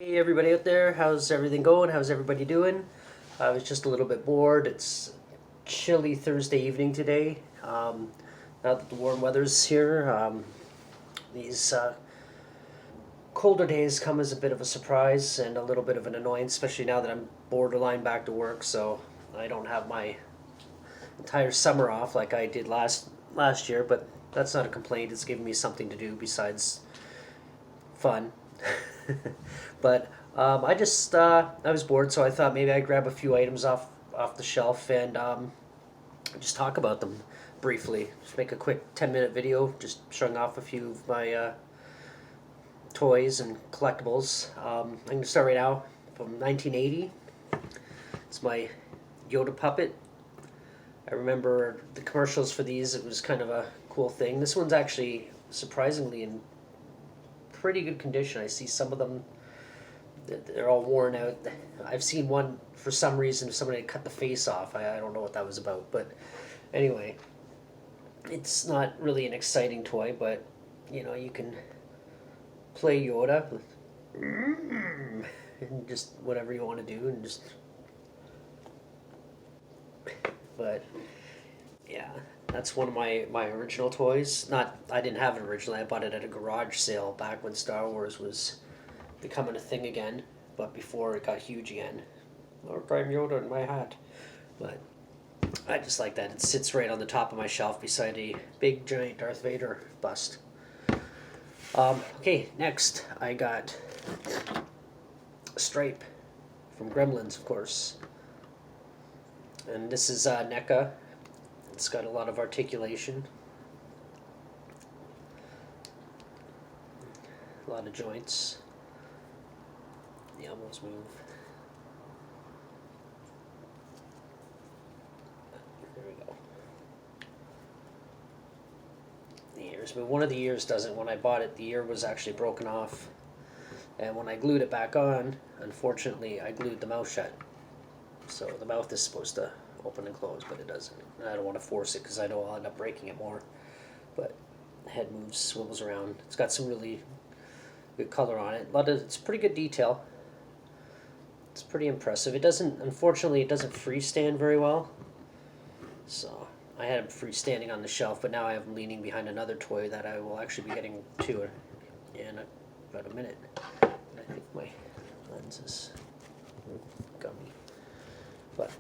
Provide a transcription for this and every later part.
Hey everybody out there, how's everything going? How's everybody doing? I was just a little bit bored. It's chilly Thursday evening today. Now that the warm weather's here, these colder days come as a bit of a surprise and a little bit of an annoyance, especially now that I'm borderline back to work, so I don't have my entire summer off like I did last year, but that's not a complaint. It's giving me something to do besides fun. But I was bored, so I thought maybe I'd grab a few items off the shelf and just talk about them briefly. Just make a quick 10-minute video, just showing off a few of my toys and collectibles. I'm gonna start right now from 1980. It's my Yoda Puppet. I remember the commercials for these. It was kind of a cool thing. This one's actually surprisingly in pretty good condition. I see some of them, they're all worn out. I've seen one, for some reason, somebody cut the face off. I don't know what that was about, but anyway, it's not really an exciting toy, but you can play Yoda with and just whatever you want to do, and just, but yeah, that's one of my original toys. Not, I didn't have it originally. I bought it at a garage sale back when Star Wars was becoming a thing again, but before it got huge again. Or I'm Yoda in my hat. But I just like that. It sits right on the top of my shelf beside a big giant Darth Vader bust. Okay, next I got Stripe from Gremlins, of course. And this is Neca. It's got a lot of articulation, a lot of joints. The elbows move. There we go. The ears, but one of the ears doesn't. When I bought it, the ear was actually broken off. And when I glued it back on, unfortunately, I glued the mouth shut. So the mouth is supposed to open and close, but it doesn't. And I don't want to force it because I know I'll end up breaking it more. But the head moves, swivels around. It's got some really good color on it. It's pretty good detail. It's pretty impressive. Unfortunately, it doesn't freestand very well. So I had him freestanding on the shelf, but now I have him leaning behind another toy that I will actually be getting to in about a minute. And I think my lens is gummy. But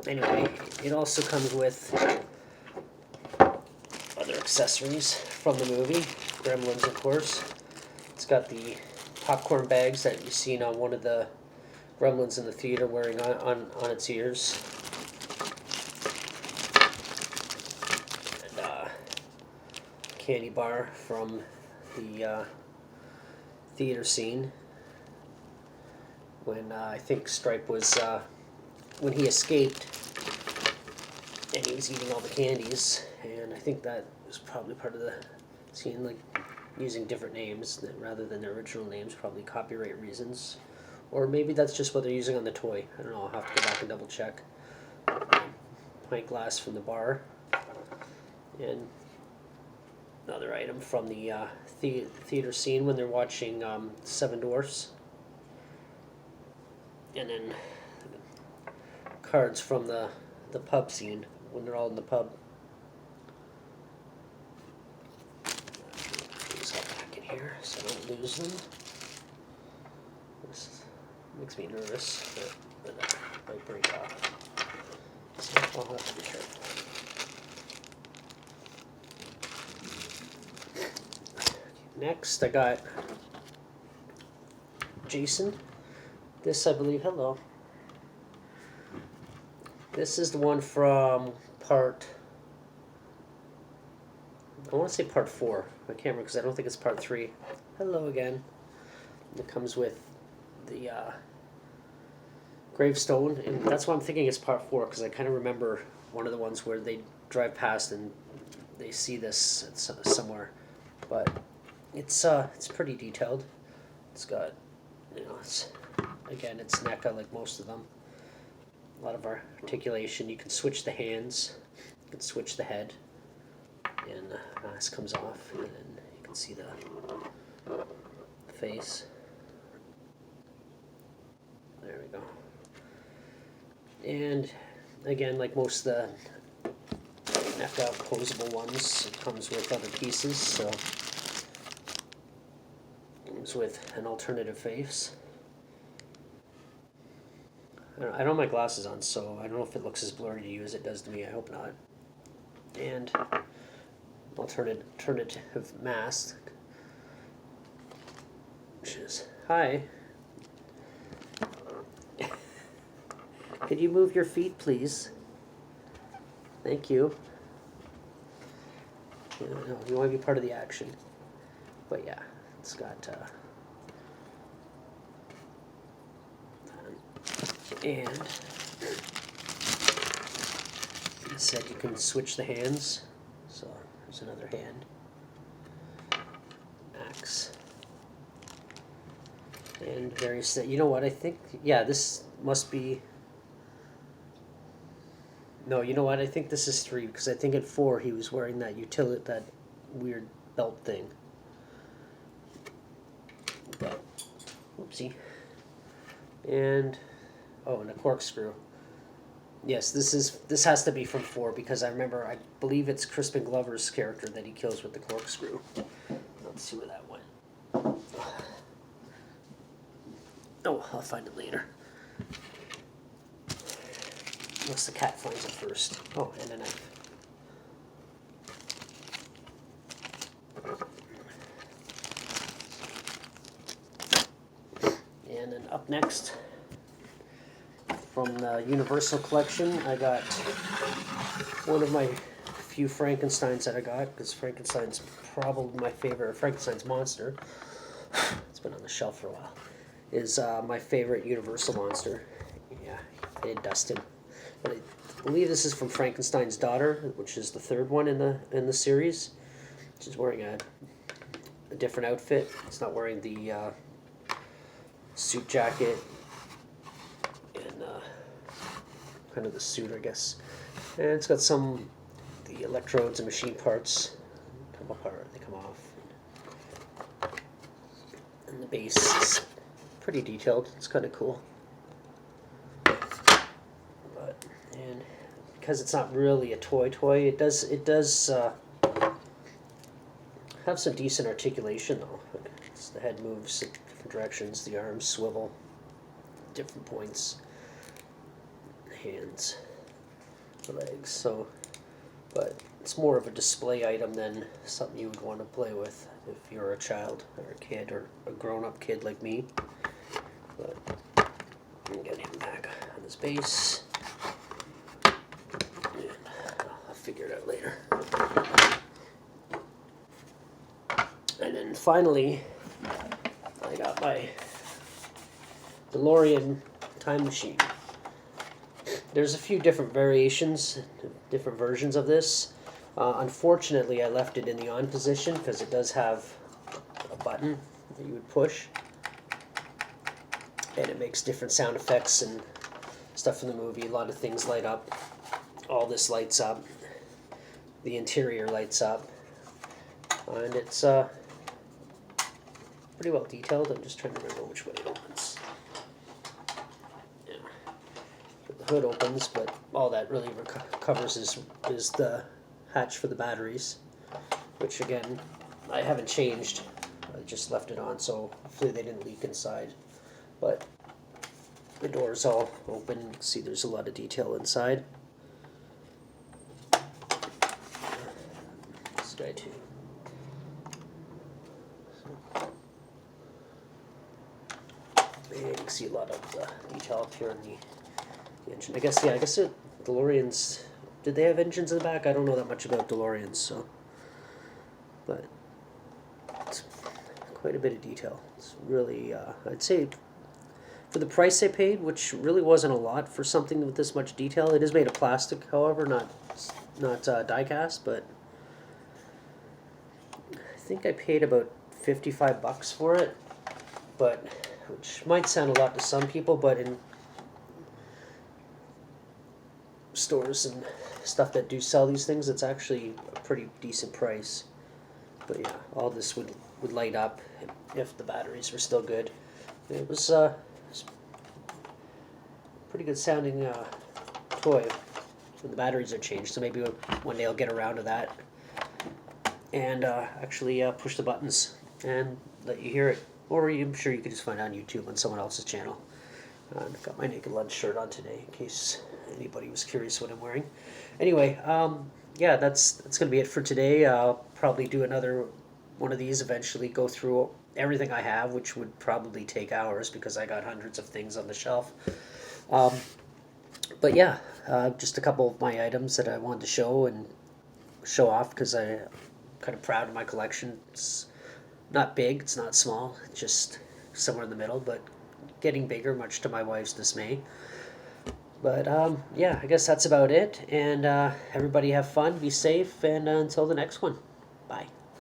anyway, it also comes with other accessories from the movie, Gremlins, of course. It's got the popcorn bags that you've seen on one of the Gremlins in the theater wearing on its ears. And candy bar from the theater scene when I think Stripe was when he escaped and he was eating all the candies, and I think that was probably part of the scene, like using different names rather than their original names, probably copyright reasons. Or maybe that's just what they're using on the toy. I don't know, I'll have to go back and double check. Pint glass from the bar. And another item from the theater scene when they're watching Seven Dwarfs. And then cards from the pub scene when they're all in the pub. Put these all back in here so I don't lose them. This makes me nervous that it might break off. So I'll have to be careful. Next, I got Jason. This, I believe, hello. This is the one from part, I want to say part 4. I can't remember because I don't think it's part 3. Hello again. It comes with the gravestone, and that's why I'm thinking it's part 4, because I kind of remember one of the ones where they drive past and they see this somewhere. But it's pretty detailed. It's got, it's Neca like most of them. A lot of articulation. You can switch the hands, you can switch the head, and the mask comes off, and then you can see the face. we go. And again, like most of the Neca posable ones, it comes with other pieces, so it comes with an alternative face. I don't have my glasses on, so I don't know if it looks as blurry to you as it does to me. I hope not. And alternative mask, which is, hi. Could you move your feet, please? Thank you. You know, you want to be part of the action. But yeah, it's got and it said you can switch the hands. So there's another hand. Axe. And various, you know what, I think, yeah, this must be, no, you know what, I think this is 3, because I think in 4 he was wearing that that weird belt thing. But, whoopsie. And, oh, and a corkscrew. Yes, this has to be from 4, because I remember, I believe it's Crispin Glover's character that he kills with the corkscrew. Let's see where that went. Oh, I'll find it later. Unless the cat finds it first. Oh, and a knife. And then up next, from the Universal collection, I got one of my few Frankensteins that I got, because Frankenstein's probably my favorite, Frankenstein's monster. It's been on the shelf for a while. Is my favorite Universal monster. Yeah, I did dust him. But I believe this is from Frankenstein's Daughter, which is the 3rd one in the series. She's wearing a different outfit. It's not wearing the suit jacket and kind of the suit, I guess. And it's got the electrodes and machine parts come apart. They come off. And the base is pretty detailed. It's kind of cool. But, and because it's not really a toy, it does have some decent articulation though. The head moves in different directions, the arms swivel, different points, the hands, the legs. So, but it's more of a display item than something you would want to play with if you're a child or a kid or a grown-up kid like me. But we'll get him back on his base. And I'll figure it out later. And then finally, I got my DeLorean time machine. There's a few different variations, different versions of this. Unfortunately, I left it in the on position because it does have a button that you would push. And it makes different sound effects and stuff in the movie. A lot of things light up. All this lights up. The interior lights up. And it's pretty well detailed. I'm just trying to remember which way it opens. Yeah. The hood opens, but all that really covers is the hatch for the batteries, which again, I haven't changed. I just left it on, so hopefully they didn't leak inside. But the door's all open. You can see there's a lot of detail inside. This guy too. And you can see a lot of detail up here in the engine. I guess DeLoreans, did they have engines in the back? I don't know that much about DeLoreans, so. But it's quite a bit of detail. It's really, I'd say, for the price I paid, which really wasn't a lot for something with this much detail. It is made of plastic, however, not die-cast, but I think I paid about $55 for it, but which might sound a lot to some people, but in stores and stuff that do sell these things, it's actually a pretty decent price. But yeah, all this would light up if the batteries were still good. It was pretty good sounding toy when the batteries are changed. So maybe one day I'll get around to that and actually push the buttons and let you hear it. Or I'm sure you could just find it on YouTube on someone else's channel. I've got my Naked Lunch shirt on today in case anybody was curious what I'm wearing. Anyway, yeah, that's going to be it for today. I'll probably do another one of these eventually, go through everything I have, which would probably take hours because I got hundreds of things on the shelf. But yeah, just a couple of my items that I wanted to show off because I'm kind of proud of my collection. It's not big, it's not small, it's just somewhere in the middle, but getting bigger, much to my wife's dismay. But yeah, I guess that's about it. And everybody have fun, be safe, and until the next one, bye.